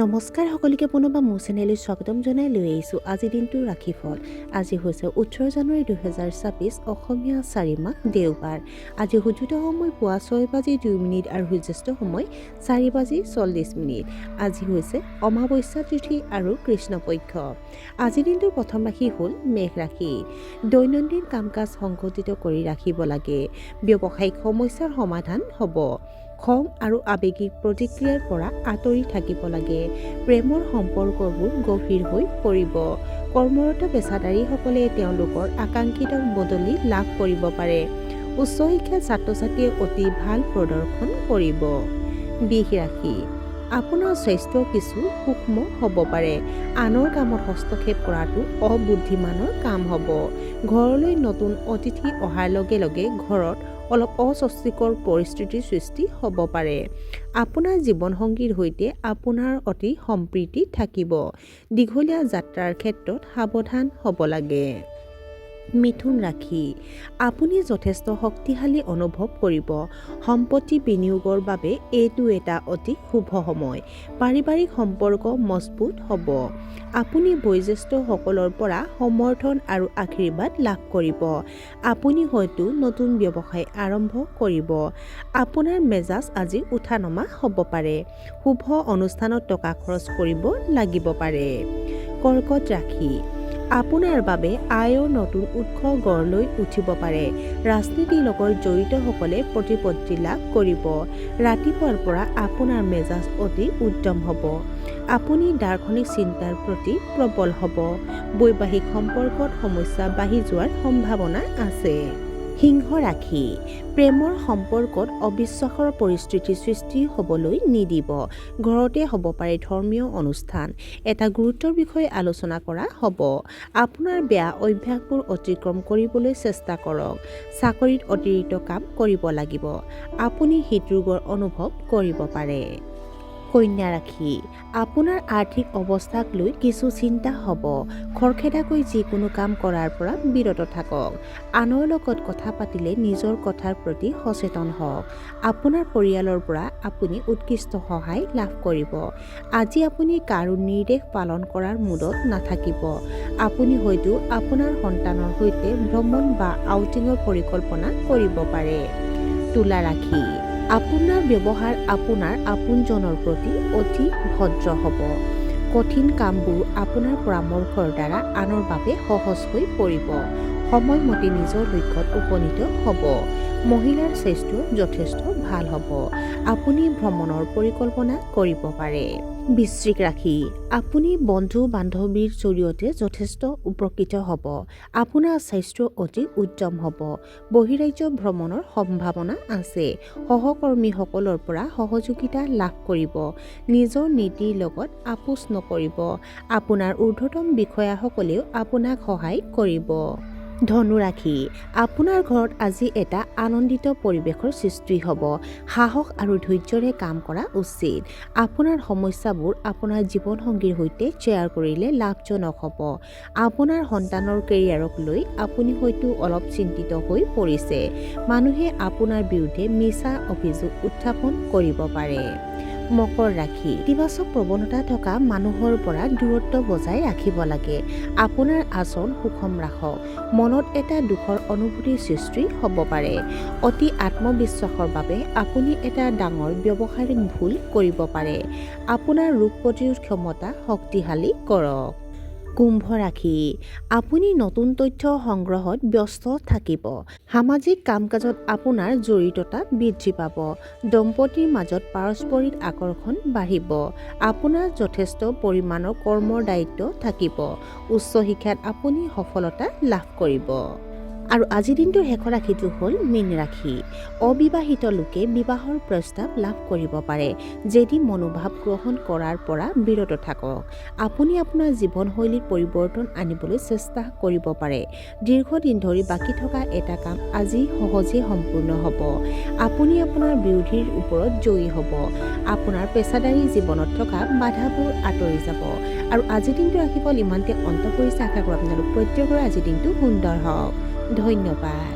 নমস্কাৰ সকলোকে পুনৰবাৰ মোৰ চেনেলত স্বাগতম জনাই লৈ আহিছোঁ আজিৰ দিনটোৰ ৰাশিফল। আজি হৈছে 18 জানুৱাৰী 2024 অসমীয়া 4 মাহ দেওবাৰ। আজি সূৰ্যোদয় সময় পুৱা 6:02 আৰু সূৰ্যাস্ত সময় 4:40। আজি হৈছে অমাৱস্যা তিথি আৰু কৃষ্ণপক্ষ। আজিৰ দিনটোৰ প্ৰথম ৰাশি হ'ল মেঘ ৰাশি। দৈনন্দিন কাম কাজ সংঘটিত কৰি ৰাখিব লাগে। ব্যৱসায়িক সমস্যাৰ সমাধান হ'ব। খং আৰু আৱেগিক প্ৰতিক্ৰিয়াৰ পৰা আঁতৰি থাকিব লাগে। প্ৰেমৰ সম্পৰ্কবোৰ গভীৰ হৈ পৰিব। কৰ্মৰত পেছাদাৰীসকলে তেওঁলোকৰ আকাংক্ষিত বদলি লাভ কৰিব পাৰে। উচ্চ শিক্ষাৰ ছাত্ৰ-ছাত্ৰীয়ে অতি ভাল প্ৰদৰ্শন কৰিব। বৃষ ৰাশি। আপোনাৰ স্বাস্থ্য কিছু সূক্ষ্ম হ'ব পাৰে। আনৰ কামত হস্তক্ষেপ কৰাটো অবুদ্ধিমানৰ কাম হ'ব। ঘৰলৈ নতুন অতিথি অহাৰ লগে লগে ঘৰত অলপ অস্বস্তিকৰ পৰিস্থিতিৰ সৃষ্টি হ'ব পাৰে। আপোনাৰ জীৱনসংগীৰ সৈতে আপোনাৰ অতি সম্প্ৰীতি থাকিব। দীঘলীয়া যাত্ৰাৰ ক্ষেত্ৰত সাৱধান হ'ব লাগে। মিথুন ৰাশি। আপুনি যথেষ্ট শক্তিশালী অনুভৱ কৰিব। সম্পত্তি বিনিয়োগৰ বাবে এইটো এটা অতি শুভ সময়। পাৰিবাৰিক সম্পৰ্ক মজবুত হ'ব। আপুনি বয়োজ্যেষ্ঠসকলৰ পৰা সমৰ্থন আৰু আশীৰ্বাদ লাভ কৰিব। আপুনি হয়তো নতুন ব্যৱসায় আৰম্ভ কৰিব। আপোনাৰ মেজাজ আজি উঠা-নমা হ'ব পাৰে। শুভ অনুষ্ঠানত টকা খৰচ কৰিব লাগিব পাৰে। কৰ্কট ৰাশি। আপোনাৰ বাবে আয়ৰ নতুন উৎস গঢ় লৈ উঠিব পাৰে। ৰাজনীতিৰ লগত জড়িতসকলে প্ৰতিপত্তি লাভ কৰিব। ৰাতিপুৱাৰ পৰা আপোনাৰ মেজাজ অতি উত্তম হ'ব। আপুনি দাৰ্শনিক চিন্তাৰ প্ৰতি প্ৰবল হ'ব। বৈবাহিক সম্পৰ্কত সমস্যা বাঢ়ি যোৱাৰ সম্ভাৱনা আছে। সিংহ ৰাশি। প্ৰেমৰ সম্পৰ্কত অবিশ্বাসৰ পৰিস্থিতিৰ সৃষ্টি হ'বলৈ নিদিব। ঘৰতে হ'ব পাৰে ধৰ্মীয় অনুষ্ঠান। এটা গুৰুত্বৰ বিষয়ে আলোচনা কৰা হ'ব। আপোনাৰ বেয়া অভ্যাসবোৰ অতিক্ৰম কৰিবলৈ চেষ্টা কৰক। চাকৰিত অতিৰিক্ত কাম কৰিব লাগিব। আপুনি হৃদৰোগৰ অনুভৱ কৰিব পাৰে। কন্যা ৰাশি। আপোনাৰ আৰ্থিক অৱস্থাক লৈ কিছু চিন্তা হ'ব। খৰখেদাকৈ যিকোনো কাম কৰাৰ পৰা বিৰত থাকক। আনৰ লগত কথা পাতিলে নিজৰ কথাৰ প্ৰতি সচেতন হওক। আপোনাৰ পৰিয়ালৰ পৰা আপুনি উৎকৃষ্ট সহায় লাভ কৰিব। আজি আপুনি কাৰো নিৰ্দেশ পালন কৰাৰ মুডত নাথাকিব। আপুনি হয়তো আপোনাৰ সন্তানৰ সৈতে ভ্ৰমণ বা আউটিঙৰ পৰিকল্পনা কৰিব পাৰে। তুলা ৰাশি। আপোনাৰ ব্যৱহাৰ আপোনাৰ আপোনজনৰ প্ৰতি অতি ভদ্ৰ হ'ব। কঠিন কামবোৰ আপোনাৰ পৰামৰ্শৰ দ্বাৰা আনৰ বাবে সহজ হৈ পৰিব। সময়মতে নিজৰ লক্ষ্যত উপনীত হ'ব। মহিলাৰ স্বাস্থ্য যথেষ্ট ভাল হ'ব। আপুনি ভ্ৰমণৰ পৰিকল্পনা কৰিব পাৰে। বৃশ্চিক ৰাশি। আপুনি বন্ধু-বান্ধৱীৰ জৰিয়তে যথেষ্ট উপকৃত হ'ব। আপোনাৰ স্বাস্থ্য অতি উত্তম হ'ব। বহিৰাজ্য ভ্ৰমণৰ সম্ভাৱনা আছে। সহকৰ্মীসকলৰ পৰা সহযোগিতা লাভ কৰিব। নিজৰ নীতিৰ লগত আপোচ নকৰিব। আপোনাৰ ঊৰ্ধ্বতম বিষয়াসকলেও আপোনাক সহায় কৰিব। ধনু ৰাশি। আপোনাৰ ঘৰত আজি এটা আনন্দিত পৰিৱেশৰ সৃষ্টি হ'ব। সাহস আৰু ধৈৰ্য্যৰে কাম কৰা উচিত। আপোনাৰ সমস্যাবোৰ আপোনাৰ জীৱনসংগীৰ সৈতে শ্বেয়াৰ কৰিলে লাভজনক হ'ব। আপোনাৰ সন্তানৰ কেৰিয়াৰক লৈ আপুনি হয়তো অলপ চিন্তিত হৈ পৰিছে। মানুহে আপোনাৰ বিৰুদ্ধে মিছা অভিযোগ উত্থাপন কৰিব পাৰে। মকৰ ৰাশি। ইতিবাচক প্ৰৱণতা থকা মানুহৰ পৰা দূৰত্ব বজাই ৰাখিব লাগে। আপোনাৰ আচৰণ সুষম ৰাখক। মনত এটা দুখৰ অনুভূতিৰ সৃষ্টি হ'ব পাৰে। অতি আত্মবিশ্বাসৰ বাবে আপুনি এটা ডাঙৰ ব্যৱসায়িক ভুল কৰিব পাৰে। আপোনাৰ ৰোগ প্ৰতিৰোধ ক্ষমতা শক্তিশালী কৰক। কুম্ভ ৰাশি। আপুনি নতুন তথ্য সংগ্ৰহত ব্যস্ত থাকিব। সামাজিক কাম-কাজত আপোনাৰ জড়িততা বৃদ্ধি পাব। দম্পতীৰ মাজত পাৰস্পৰিক আকৰ্ষণ বাঢ়িব। আপোনাৰ যথেষ্ট পৰিমাণৰ কৰ্মৰ দায়িত্ব থাকিব। উচ্চ শিক্ষাত আপুনি সফলতা লাভ কৰিব। আৰু আজিৰ দিনটোৰ শেষৰ ৰাশিটো হ'ল মীন ৰাশি। অবিবাহিত লোকে বিবাহৰ প্ৰস্তাৱ লাভ কৰিব পাৰে। জেদী মনোভাৱ গ্ৰহণ কৰাৰ পৰা বিৰত থাকক। আপুনি আপোনাৰ জীৱনশৈলীত পৰিৱৰ্তন আনিবলৈ চেষ্টা কৰিব পাৰে। দীৰ্ঘদিন ধৰি বাকী থকা এটা কাম আজি সহজে সম্পূৰ্ণ হ'ব। আপুনি আপোনাৰ বিৰোধীৰ ওপৰত জয়ী হ'ব। আপোনাৰ পেছাদাৰী জীৱনত থকা বাধাবোৰ আঁতৰি যাব। আৰু আজিৰ দিনটোৰ ৰাশিফল ইমানতে অন্ত পৰিছে। আশা কৰোঁ আপোনালোক প্ৰত্যেকৰে আজিৰ দিনটো সুন্দৰ হওক। ধন্যবাদ।